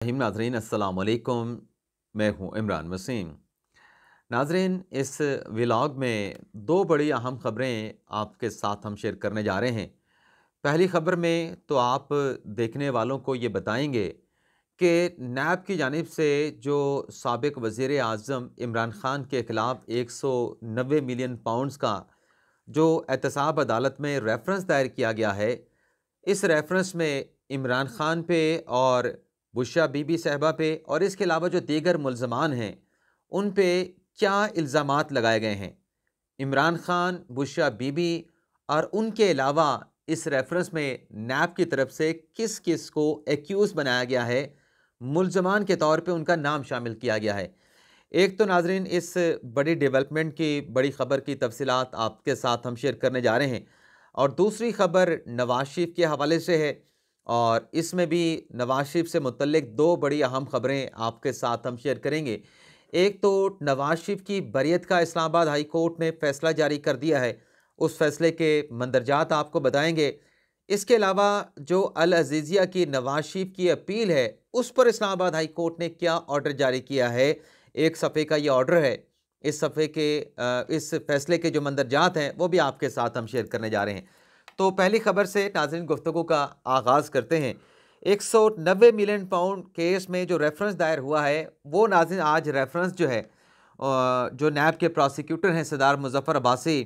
नाज़रीन अस्सलाम वालेकुम। मैं हूँ इमरान वसीम। नाज़रीन, इस व्लॉग में दो बड़ी अहम ख़बरें आपके साथ हम शेयर करने जा रहे हैं। पहली ख़बर में तो आप देखने वालों को ये बताएंगे कि नैब की जानिब से जो साबिक़ वज़ीर आज़म इमरान ख़ान के ख़िलाफ़ 190 मिलियन पाउंड्स का जो एहतसाब अदालत में रेफरेंस दायर किया गया है, इस रेफरेंस में इमरान ख़ान पे और बुशरा बीबी साहिबा पे और इसके अलावा जो दीगर मुल्ज़मान हैं, उन पे क्या इल्ज़ामात लगाए गए हैं। इमरान ख़ान, बुशरा बीबी और उनके अलावा इस रेफरेंस में नैब की तरफ से किस किस को एक्यूज़ बनाया गया है, मुल्ज़मान के तौर पे उनका नाम शामिल किया गया है। एक तो नाज़रीन, इस बड़ी डेवलपमेंट की बड़ी ख़बर की तफ़सीलात आपके साथ हम शेयर करने जा रहे हैं और दूसरी ख़बर नवाज़ शरीफ के हवाले से है और इसमें भी नवाज़ शरीफ से मुतल्लिक दो बड़ी अहम ख़बरें आपके साथ हम शेयर करेंगे। एक तो नवाज़ शरीफ की बरियत का इस्लामाबाद हाई कोर्ट ने फ़ैसला जारी कर दिया है, उस फ़ैसले के मंदरजात आपको बताएँगे। इसके अलावा जो अल अज़ीज़िया की नवाज़ शरीफ की अपील है, उस पर इस्लामाबाद हाई कोर्ट ने क्या ऑर्डर जारी किया है, एक सफ़े का ये ऑर्डर है। इस सफ़े के इस फ़ैसले के जो मंदरजात हैं, वो भी आपके साथ हम शेयर करने जा रहे हैं। तो पहली खबर से नाज़रीन गुफ्तगू का आगाज़ करते हैं। 190 मिलियन पाउंड केस में जो रेफरेंस दायर हुआ है, वो नाज़रीन आज रेफरेंस जो है जो नैब के प्रोसिक्यूटर हैं सरदार मुज़फ़्फ़र अब्बासी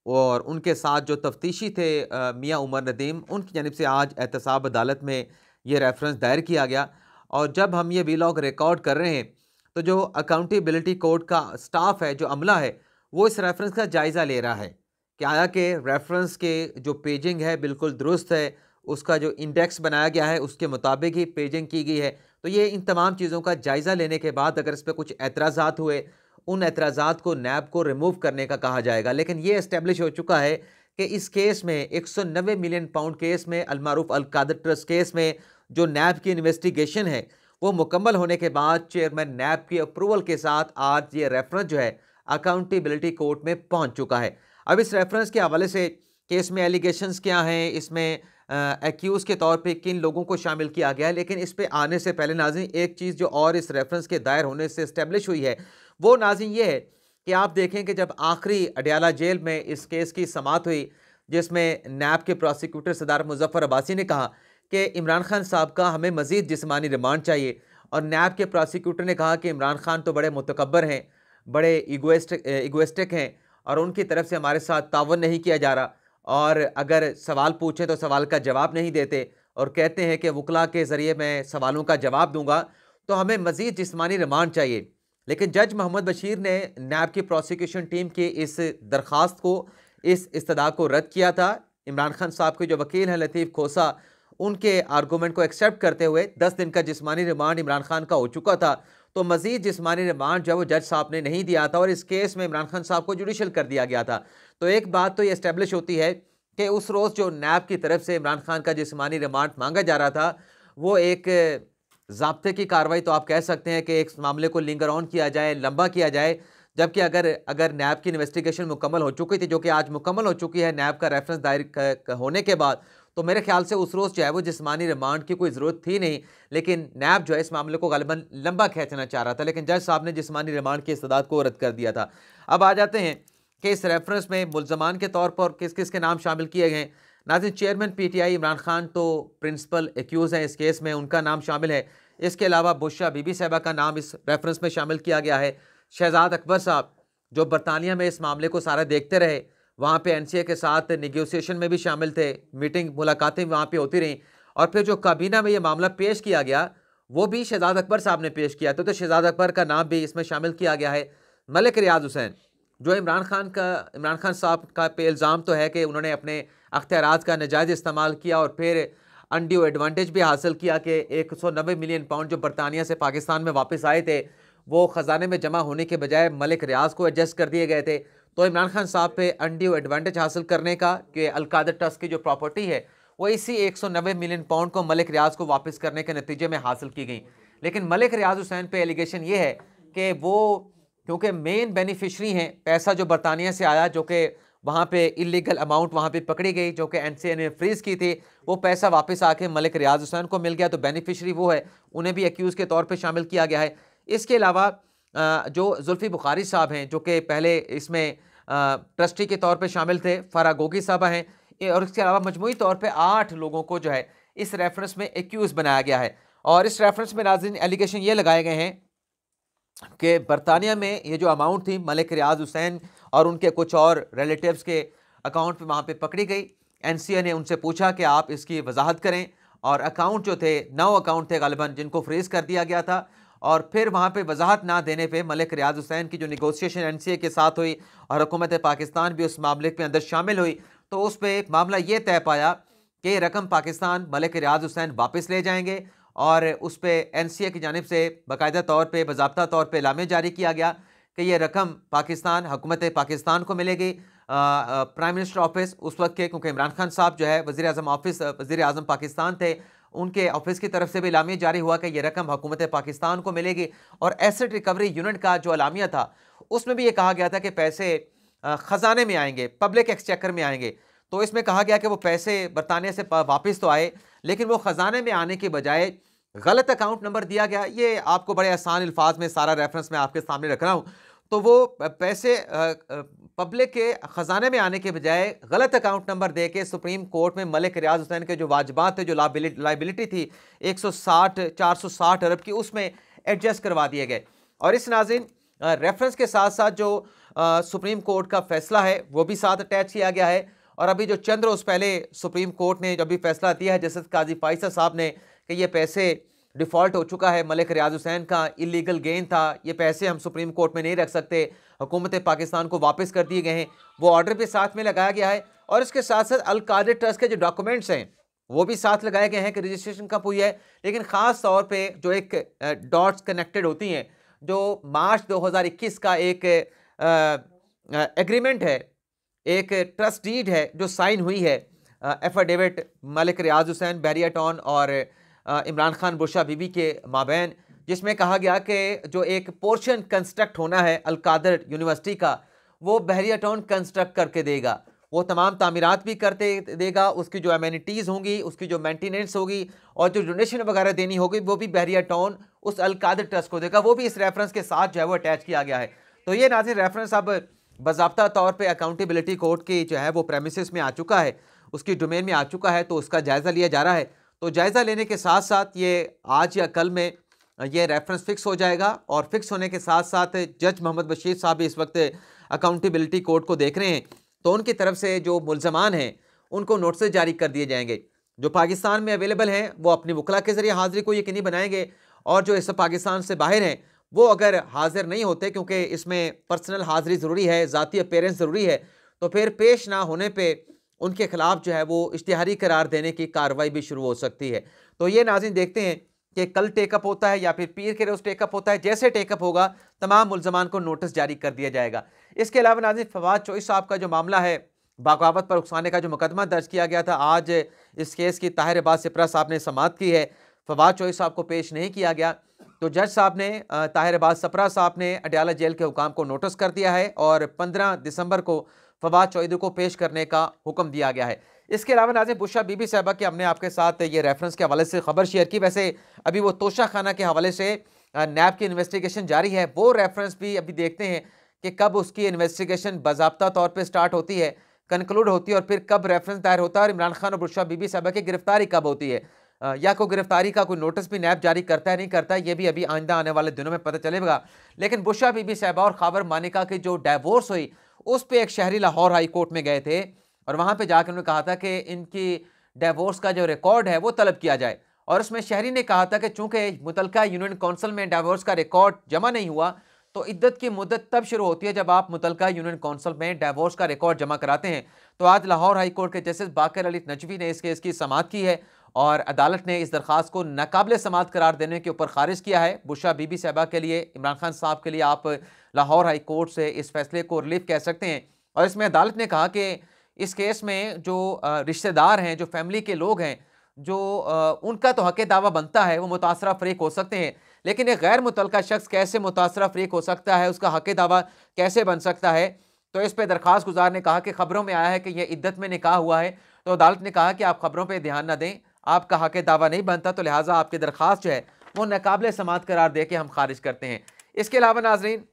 और उनके साथ जो तफ्तीशी थे मियाँ उमर नदीम, उनकी जानिब से आज एहतसाब अदालत में ये रेफरेंस दायर किया गया। और जब हम ये वीलॉग रिकॉर्ड कर रहे हैं, तो जो अकाउंटेबिलिटी कोर्ट का स्टाफ है, जो अमला है, वो इस रेफरेंस का जायज़ा ले रहा है कि आया कि रेफरेंस के जो पेजिंग है बिल्कुल दुरुस्त है, उसका जो इंडेक्स बनाया गया है उसके मुताबिक ही पेजिंग की गई है। तो ये इन तमाम चीज़ों का जायज़ा लेने के बाद अगर इस पर कुछ एतराज़ात हुए, उन एतराज़ात को नैब को रिमूव करने का कहा जाएगा। लेकिन ये इस्टेब्लिश हो चुका है कि इस केस में 190 मिलियन पाउंड केस में, अलमारूफ अल कादर ट्रस्ट केस में, जो नैब की इन्वेस्टिगेशन है वो मुकम्मल होने के बाद चेयरमैन नैब की अप्रूवल के साथ आज ये रेफरेंस जो है अकाउंटेबिलिटी कोर्ट में पहुंच चुका है। अब इस रेफरेंस के हवाले से केस में एलिगेशंस क्या हैं, इसमें एक्यूज़ के तौर पे किन लोगों को शामिल किया गया है। लेकिन इस पे आने से पहले नाज़रीन एक चीज़ जो और इस रेफरेंस के दायर होने से इस्टेब्लिश हुई है, वो नाज़रीन ये है कि आप देखें कि जब आखिरी अडयाला जेल में इस केस की समाअत हुई, जिसमें नैब के प्रोसिक्यूटर सरदार मुज़फ़्फ़र अब्बासी ने कहा कि इमरान खान साहब का हमें मज़ीद जिस्मानी रिमांड चाहिए और नैब के प्रोसिक्यूटर ने कहा कि इमरान खान तो बड़े मुतकब्बर हैं, बड़े इगोइस्टिक हैं और उनकी तरफ से हमारे साथ तावन नहीं किया जा रहा और अगर सवाल पूछें तो सवाल का जवाब नहीं देते और कहते हैं कि वकला के ज़रिए मैं सवालों का जवाब दूंगा, तो हमें मज़ीद जिस्मानी रिमांड चाहिए। लेकिन जज मोहम्मद बशीर ने नैब की प्रोसिक्यूशन टीम की इस दरख्वास्त को, इस इस्तदा को रद्द किया था। इमरान खान साहब के जो वकील हैं लतीफ़ खोसा, उनके आर्गूमेंट को एक्सेप्ट करते हुए 10 दिन का जिस्मानी रिमांड इमरान खान का हो चुका था। तो मज़ीद जिस्मानी रिमांड जो वो जज साहब ने नहीं दिया था और इस केस में इमरान खान साहब को जुडिशल कर दिया गया था। तो एक बात तो ये इस्टेब्लिश होती है कि उस रोज़ जो नैब की तरफ से इमरान खान का जिस्मानी रिमांड मांगा जा रहा था, वो एक ज़ाब्ते की कार्रवाई तो आप कह सकते हैं कि एक मामले को लिंगर ऑन किया जाए, लंबा किया जाए। जबकि अगर अगर नैब की इन्वेस्टिगेशन मुकम्मल हो चुकी थी, जो कि आज मुकम्मल हो चुकी है नैब का रेफरेंस दायर होने के बाद, तो मेरे ख्याल से उस रोज़ जो है वो जिस्मानी रिमांड की कोई ज़रूरत थी नहीं। लेकिन नैब जो है इस मामले को ग़ालिबन लंबा खींचना चाह रहा था, लेकिन जज साहब ने जिस्मानी रिमांड की इस्तदाद को रद्द कर दिया था। अब आ जाते हैं कि इस रेफरेंस में मुल्ज़मान के तौर पर किस किस के नाम शामिल किए गए हैं। नाज़रीन, चेयरमैन पीटीआई इमरान खान तो प्रिंसिपल एक्यूज़ हैं इस केस में, उनका नाम शामिल है। इसके अलावा बुशरा बीबी साहिबा का नाम इस रेफरेंस में शामिल किया गया है। शहजाद अकबर साहब जो बरतानिया में इस मामले को सारा देखते रहे, वहाँ पे एनसीए के साथ नेगोशिएशन में भी शामिल थे, मीटिंग मुलाकातें वहाँ पे होती रहीं और फिर जो काबीना में ये मामला पेश किया गया, वो भी शहजाद अकबर साहब ने पेश किया। तो शहजाद अकबर का नाम भी इसमें शामिल किया गया है। मलिक रियाज हुसैन जो इमरान खान साहब का पे इल्ज़ाम तो है कि उन्होंने अपने अख्तियारात का नाजायज़ इस्तेमाल किया और फिर अनड्यू एडवांटेज भी हासिल किया कि 190 मिलियन पाउंड जो बरतानिया से पाकिस्तान में वापस आए थे, वो ख़जाने में जमा होने के बजाय मलिक रियाज को एडजस्ट कर दिए गए थे। तो इमरान खान साहब पे अनड्यू एडवांटेज हासिल करने का कि अल कादर ट्रस्ट की जो प्रॉपर्टी है वो इसी 190 मिलियन पाउंड को मलिक रियाज को वापस करने के नतीजे में हासिल की गई। लेकिन मलिक रियाज हुसैन पे एलिगेशन ये है कि वो क्योंकि मेन बेनिफिशरी हैं, पैसा जो बरतानिया से आया जो कि वहाँ पे इलीगल अमाउंट वहाँ पे पकड़ी गई जो कि एनसीए ने फ्रीज की थी, वो पैसा वापस आके मलिक रियाज हुसैन को मिल गया, तो बेनिफिशरी वो है, उन्हें भी एक्यूज़ के तौर पे शामिल किया गया है। इसके अलावा जो जुल्फ़ी बुखारी साहब हैं जो कि पहले इसमें ट्रस्टी के तौर पे शामिल थे, फराह गोगी साहबा हैं, और इसके अलावा मजमूई तौर पे 8 लोगों को जो है इस रेफरेंस में एक्यूज़ बनाया गया है। और इस रेफरेंस में नाज़रीन एलिगेशन ये लगाए गए हैं कि बरतानिया में ये जो अमाउंट थी मलिक रियाज हुसैन और उनके कुछ और रिलेटिव्स के अकाउंट पे वहाँ पे पकड़ी गई। एनसीए ने उनसे पूछा कि आप इसकी वजाहत करें, और अकाउंट जो थे 9 अकाउंट थे गालिबन जिनको फ्रीज कर दिया गया था, और फिर वहाँ पे वजाहत ना देने पे मलिक रियाज हुसैन की जो निगोशिएशन एनसीए के साथ हुई और हुकूमत पाकिस्तान भी उस मामले के अंदर शामिल हुई, तो उस पर मामला ये तय पाया कि रकम पाकिस्तान मलिक रियाज हुसैन वापस ले जाएंगे, और उस पर एनसीए की जानिब से बाकायदा तौर पर बाज़ाब्ता तौर पर एलामिया जारी किया गया कि ये रकम पाकिस्तान हुकूमत पाकिस्तान को मिलेगी। प्राइम मिनिस्टर ऑफिस उस वक्त के, क्योंकि इमरान खान साहब जो है वज़ीर आज़म ऑफिस वज़ीर आज़म पाकिस्तान थे, उनके ऑफिस की तरफ से भी एलामिया जारी हुआ कि ये रकम हुकूमत पाकिस्तान को मिलेगी। और एसेट रिकवरी यूनिट का जो एलामिया था उसमें भी ये कहा गया था कि पैसे ख़जाने में आएंगे, पब्लिक एक्सचेकर में आएंगे। तो इसमें कहा गया कि वो पैसे बरतानिया से वापस तो आए, लेकिन वो ख़जाने में आने के बजाय गलत अकाउंट नंबर दिया गया। ये आपको बड़े आसान अल्फाज में सारा रेफरेंस मैं आपके सामने रख रहा हूँ। तो वो पैसे पब्लिक के ख़जाने में आने के बजाय गलत अकाउंट नंबर दे के सुप्रीम कोर्ट में मलिक रियाज हुसैन के जो वाजबात थे, जो लाइबिलिटी थी 460 अरब की, उसमें एडजस्ट करवा दिए गए। और इस नाज़रीन रेफरेंस के साथ साथ जो सुप्रीम कोर्ट का फैसला है वो भी साथ अटैच किया गया है। और अभी जो चंद रोज़ पहले सुप्रीम कोर्ट ने जब भी फैसला दिया है जस्टिस काजी फाइसा साहब ने कि ये पैसे डिफ़ॉल्ट हो चुका है, मलिक रियाज हुसैन का इलीगल गेन था, ये पैसे हम सुप्रीम कोर्ट में नहीं रख सकते, हुकूमत पाकिस्तान को वापस कर दिए गए हैं, वो ऑर्डर भी साथ में लगाया गया है। और इसके साथ साथ अल कादिर ट्रस्ट के जो डॉक्यूमेंट्स हैं वो भी साथ लगाए गए हैं कि रजिस्ट्रेशन कब हुई है। लेकिन ख़ास तौर पे जो एक डॉट्स कनेक्टेड होती हैं, जो मार्च 2021 का एक एग्रीमेंट है, एक ट्रस्ट डीड है जो साइन हुई है, एफिडेविट मलिक रियाज हुसैन, बहरिया टाउन और इमरान खान बुशरा बीबी के माबैन, जिसमें कहा गया कि जो एक पोर्शन कंस्ट्रक्ट होना है अल कादिर यूनिवर्सिटी का, वो बहरिया टाउन कंस्ट्रक्ट करके देगा, वो तमाम तामीरात भी करते देगा, उसकी जो एमेनिटीज़ होंगी, उसकी जो मेंटेनेंस होगी और जो डोनेशन वगैरह देनी होगी वो भी बहरिया टाउन उस अल कादिर ट्रस्ट को देगा। वो भी इस रेफरेंस के साथ जो है वो अटैच किया गया है। तो ये नाज़रीन रेफरेंस अब बाज़ाब्ता तौर पे अकाउंटेबिलिटी कोर्ट की जो है वो प्रेमिसेस में आ चुका है, उसकी डोमेन में आ चुका है, तो उसका जायज़ा लिया जा रहा है। तो जायज़ा लेने के साथ साथ ये आज या कल में ये रेफरेंस फिक्स हो जाएगा, और फिक्स होने के साथ साथ जज मोहम्मद बशीर साहब भी इस वक्त अकाउंटेबिलिटी कोर्ट को देख रहे हैं, तो उनकी तरफ से जो मुल्ज़मान हैं उनको नोटिस जारी कर दिए जाएंगे। जो पाकिस्तान में अवेलेबल हैं वो अपनी वकला के ज़रिए हाज़िरी को यकीनी बनाएंगे, और जो इस पाकिस्तान से बाहर हैं वो अगर हाज़िर नहीं होते, क्योंकि इसमें पर्सनल हाज़िरी ज़रूरी है, ज़ाती अपीयरेंस ज़रूरी है, तो फिर पेश ना होने पर उनके खिलाफ जो है वो इश्तिहारी करार देने की कार्रवाई भी शुरू हो सकती है। तो ये नाज़रीन देखते हैं कि कल टेकअप होता है या फिर पीर के रोज़ टेकअप होता है। जैसे टेकअप होगा तमाम मुल्ज़मान को नोटिस जारी कर दिया जाएगा। इसके अलावा नाज़रीन फवाद चौधरी साहब का जो मामला है, बगावत पर उकसाने का जो मुकदमा दर्ज किया गया था, आज इस केस की ताहिर अब्बास सिपरा साहब ने समाअत की है। फवाद चौधरी साहब को पेश नहीं किया गया, तो जज साहब ने ताहिर अब्बास सिपरा साहब ने अडयाला जेल के हुकाम को नोटिस कर दिया है, और 15 दिसंबर को फवाद चौधरी को पेश करने का हुक्म दिया गया है। इसके अलावा नाज़रीन बुशरा बीबी साहबा की हमने आपके साथ ये रेफरेंस के हवाले से खबर शेयर की। वैसे अभी वो तोशा खाना के हवाले से नैब की इन्वेस्टिगेशन जारी है, वो रेफरेंस भी अभी देखते हैं कि कब उसकी इन्वेस्टिगेशन बाज़ाब्ता तौर पर स्टार्ट होती है, कंक्लूड होती है, और फिर कब रेफरेंस दायर होता है, और इमरान खान और बुशरा बीबी साहबा की गिरफ्तारी कब होती है, या कोई गिरफ्तारी का कोई नोटिस भी नैब जारी करता है नहीं करता है, ये भी अभी आइंदा आने वाले दिनों में पता चलेगा। लेकिन बुशरा बीबी साहबा और खाबर मानिका की जो डाइवोर्स हुई उस पर एक शहरी लाहौर हाई कोर्ट में गए थे, और वहाँ पे जाकर उन्होंने कहा था कि इनकी डाइवोर्स का जो रिकॉर्ड है वो तलब किया जाए। और उसमें शहरी ने कहा था कि चूंकि मुतलका यूनियन काउंसिल में डाइवोर्स का रिकॉर्ड जमा नहीं हुआ, तो इद्दत की मुद्दत तब शुरू होती है जब आप मुतलका यूनियन काउंसिल में डाइवोर्स का रिकॉर्ड जमा कराते हैं। तो आज लाहौर हाई कोर्ट के जस्टिस बाकर अली नजवी ने इस केस की समाअत की है, और अदालत ने इस दरख्वास्त को नाकाबिल समाअत करार देने के ऊपर खारिज किया है। बुशरा बीबी साहबा के लिए, इमरान खान साहब के लिए आप लाहौर हाई कोर्ट से इस फैसले को रिलीफ कह सकते हैं। और इसमें अदालत ने कहा कि इस केस में जो रिश्तेदार हैं, जो फैमिली के लोग हैं, जो उनका तो हक़ दावा बनता है, वो मुतासरा फ़रीक हो सकते हैं, लेकिन एक गैर मुतलका शख्स कैसे मुतासरा फ़रीक हो सकता है, उसका हक़ दावा कैसे बन सकता है, तो इस पे दरखास्त गुजार ने कहा कि खबरों में आया है कि यह इद्दत में निकाह हुआ है, तो अदालत ने कहा कि आप खबरों पर ध्यान न दें, आपका हक दावा नहीं बनता, तो लिहाजा आपकी दरखास्त जो है वो नाकाबिल समाअत करार दे के हम खारिज करते हैं। इसके अलावा नाजरीन,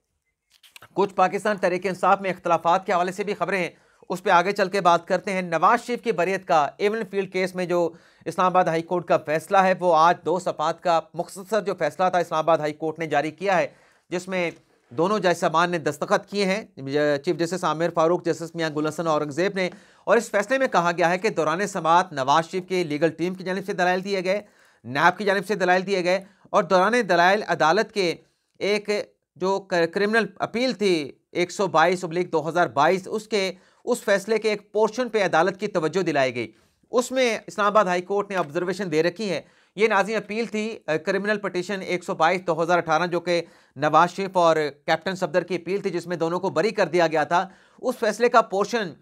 कुछ पाकिस्तान तहरीक इंसाफ में इख्तलाफात के हवाले से भी खबरें हैं, उस पर आगे चल के बात करते हैं। नवाज शरीफ की बरियत का एवन फील्ड केस में जो इस्लामाबाद हाई कोर्ट का फैसला है, वो आज 2 सफ़ात का मुख्तसर जो फैसला था इस्लामाबाद हाई कोर्ट ने जारी किया है, जिसमें दोनों जज साहबान ने दस्तखत किए हैं, chief justice Aamer Farooq, justice Miangul Hassan Aurangzeb ने। और इस फैसले में कहा गया है कि दौरान समाअत नवाज शरीफ की लीगल टीम की जानिब से दलाइल दिए गए, नैब की जानिब से दलाइल दिए गए, और दौरान दलाइल अदालत के एक जो क्रिमिनल अपील थी 122/2022 उसके उस फैसले के एक पोर्शन पे अदालत की तवज्जो दिलाई गई। उसमें इस्लामाबाद हाई कोर्ट ने ऑब्जर्वेशन दे रखी है। ये नाज़ी अपील थी क्रिमिनल पटिशन 122/2018 जो कि नवाज शरीफ और कैप्टन सफदर की अपील थी, जिसमें दोनों को बरी कर दिया गया था। उस फैसले का पोर्शन,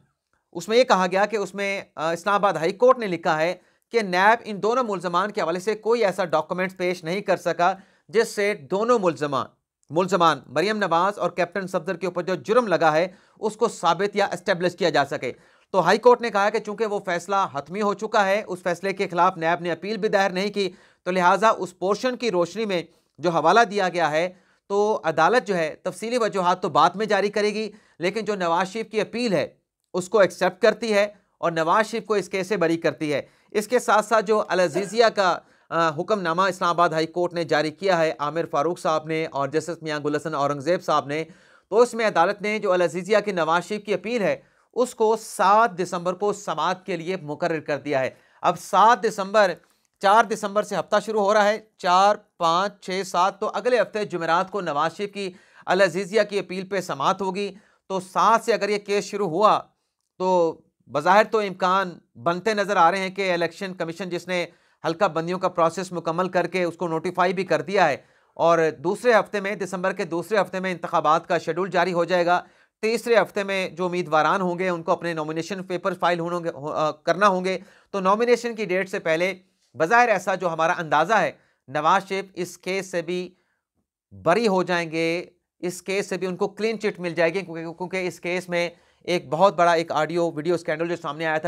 उसमें यह कहा गया कि उसमें इस्लामाबाद हाई कोर्ट ने लिखा है कि नैब इन दोनों मुल्ज़मान के हवाले से कोई ऐसा डॉक्यूमेंट्स पेश नहीं कर सका जिससे दोनों मुल्ज़मान मरियम नवाज और कैप्टन सफदर के ऊपर जो जुर्म लगा है उसको साबित या एस्टेब्लिश किया जा सके। तो हाई कोर्ट ने कहा कि चूंकि वो फैसला हतमी हो चुका है, उस फैसले के खिलाफ नैब ने अपील भी दायर नहीं की, तो लिहाजा उस पोर्शन की रोशनी में जो हवाला दिया गया है, तो अदालत जो है तफसीली वजूहात तो बाद में जारी करेगी, लेकिन जो नवाज शरीफ की अपील है उसको एक्सेप्ट करती है और नवाज शरीफ को इस केस से बरी करती है। इसके साथ साथ जो अल अज़ीज़िया का हुक्मनामा इस्लामाबाद हाई कोर्ट ने जारी किया है आमिर फारूक साहब ने और जस्टिस मियां गुल हसन औरंगजेब साहब ने, तो उसमें अदालत ने जो अल अज़ीज़िया की नवाज शरीफ की अपील है उसको 7 दिसंबर को समाअत के लिए मुकर्रर कर दिया है। अब 7 दिसंबर 4 दिसंबर से हफ्ता शुरू हो रहा है, 4, 5, 6, 7, तो अगले हफ्ते जुमेरात को नवाज शरीफ की अल अज़ीज़िया की अपील पे समाअत होगी। तो 7 से अगर ये केस शुरू हुआ तो बज़ाहिर तो इम्कान बनते नज़र आ रहे हैं कि इलेक्शन कमीशन, जिसने हल्का बंदियों का प्रोसेस मुकम्मल करके उसको नोटिफाई भी कर दिया है, और दूसरे हफ्ते में, दिसंबर के दूसरे हफ्ते में इंतखाबात का शेड्यूल जारी हो जाएगा। तीसरे हफ्ते में जो उम्मीदवारान होंगे उनको अपने नॉमिनेशन पेपर फाइल करना होंगे, तो नॉमिनेशन की डेट से पहले बज़ाहिर ऐसा जो हमारा अंदाज़ा है नवाज शरीफ इस केस से भी बरी हो जाएंगे, इस केस से भी उनको क्लीन चिट मिल जाएगी, क्योंकि इस केस में एक बहुत बड़ा एक ऑडियो वीडियो स्कैंडल जो सामने आया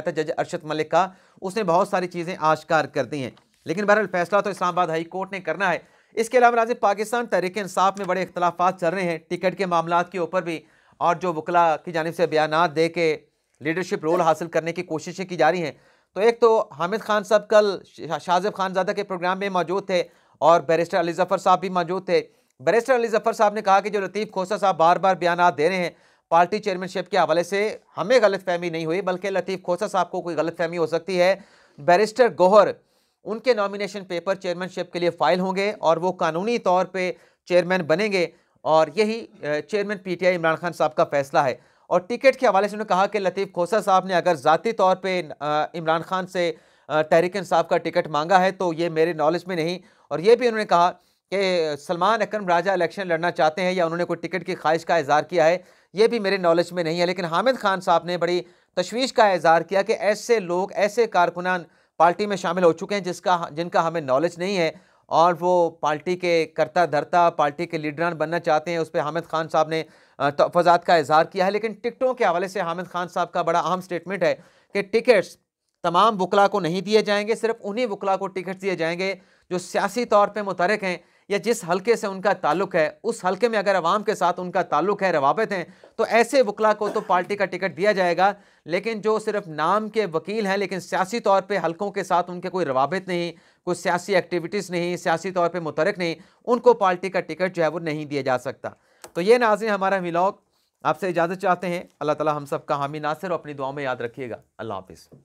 था, जज अरशद मलिक का, उसने बहुत सारी चीज़ें आश्कार कर दी हैं। लेकिन बहरहाल फैसला तो इस्लामाबाद हाई कोर्ट ने करना है। इसके अलावा नाज़रीन, पाकिस्तान तहरीक इंसाफ में बड़े इख्तलाफात चल रहे हैं टिकट के मामलात के ऊपर भी, और जो वकला की जानिब से बयानात दे के लीडरशिप रोल हासिल करने की कोशिशें की जा रही हैं। तो एक तो हामिद खान साहब कल शाहज़ेब खानज़ादा के प्रोग्राम में मौजूद थे और बैरिस्टर अली ज़फ़र साहब भी मौजूद थे। बैरिस्टर अली ज़फ़र साहब ने कहा कि जो लतीफ़ खोसा साहब बार बार बयानात दे रहे हैं पार्टी चेयरमैनशिप के हवाले से, हमें गलतफहमी नहीं हुई, बल्कि लतीफ़ खोसा साहब को कोई गलतफहमी हो सकती है। बैरिस्टर गौहर, उनके नॉमिनेशन पेपर चेयरमैनशिप के लिए फ़ाइल होंगे और वो कानूनी तौर पे चेयरमैन बनेंगे, और यही चेयरमैन पीटीआई इमरान खान साहब का फैसला है। और टिकट के हवाले से उन्होंने कहा कि लतीफ़ खोसा साहब ने अगर ज़ाती तौर पे इमरान खान से तहरीक इंसाफ का टिकट मांगा है तो ये मेरे नॉलेज में नहीं। और ये भी उन्होंने कहा कि सलमान अकरम राजा इलेक्शन लड़ना चाहते हैं या उन्होंने कोई टिकट की ख्वाहिश का इज़हार किया है, ये भी मेरे नॉलेज में नहीं है। लेकिन हामिद खान साहब ने बड़ी तशवीश का इज़हार किया कि ऐसे लोग, ऐसे कारकुनान पार्टी में शामिल हो चुके हैं जिनका हमें नॉलेज नहीं है, और वो पार्टी के करता धरता, पार्टी के लीडरान बनना चाहते हैं। उस पर हामिद खान साहब ने तफ़ज़ात का इज़हार किया है। लेकिन टिकटों के हवाले से हामिद खान साहब का बड़ा अहम स्टेटमेंट है कि टिकट्स तमाम वकला को नहीं दिए जाएंगे, सिर्फ उन्हीं वकला को टिकट दिए जाएंगे जो सियासी तौर पर मुतहरिक हैं या जिस हल्के से उनका ताल्लुक है, उस हल्के में अगर अवाम के साथ उनका ताल्लुक है, रवाबत हैं, तो ऐसे वकला को तो पार्टी का टिकट दिया जाएगा। लेकिन जो सिर्फ नाम के वकील हैं लेकिन सियासी तौर पे हल्कों के साथ उनके कोई रवाबत नहीं, कोई सियासी एक्टिविटीज़ नहीं, सियासी तौर पे मुतहरिक नहीं, उनको पार्टी का टिकट जो है वो नहीं दिया जा सकता। तो ये नाज़रीन हमारा व्लॉग, आपसे इजाज़त चाहते हैं। अल्लाह ताला हम सब का हामी नासिर, और अपनी दुआओं में याद रखिएगा। अल्लाह हाफ़िज़।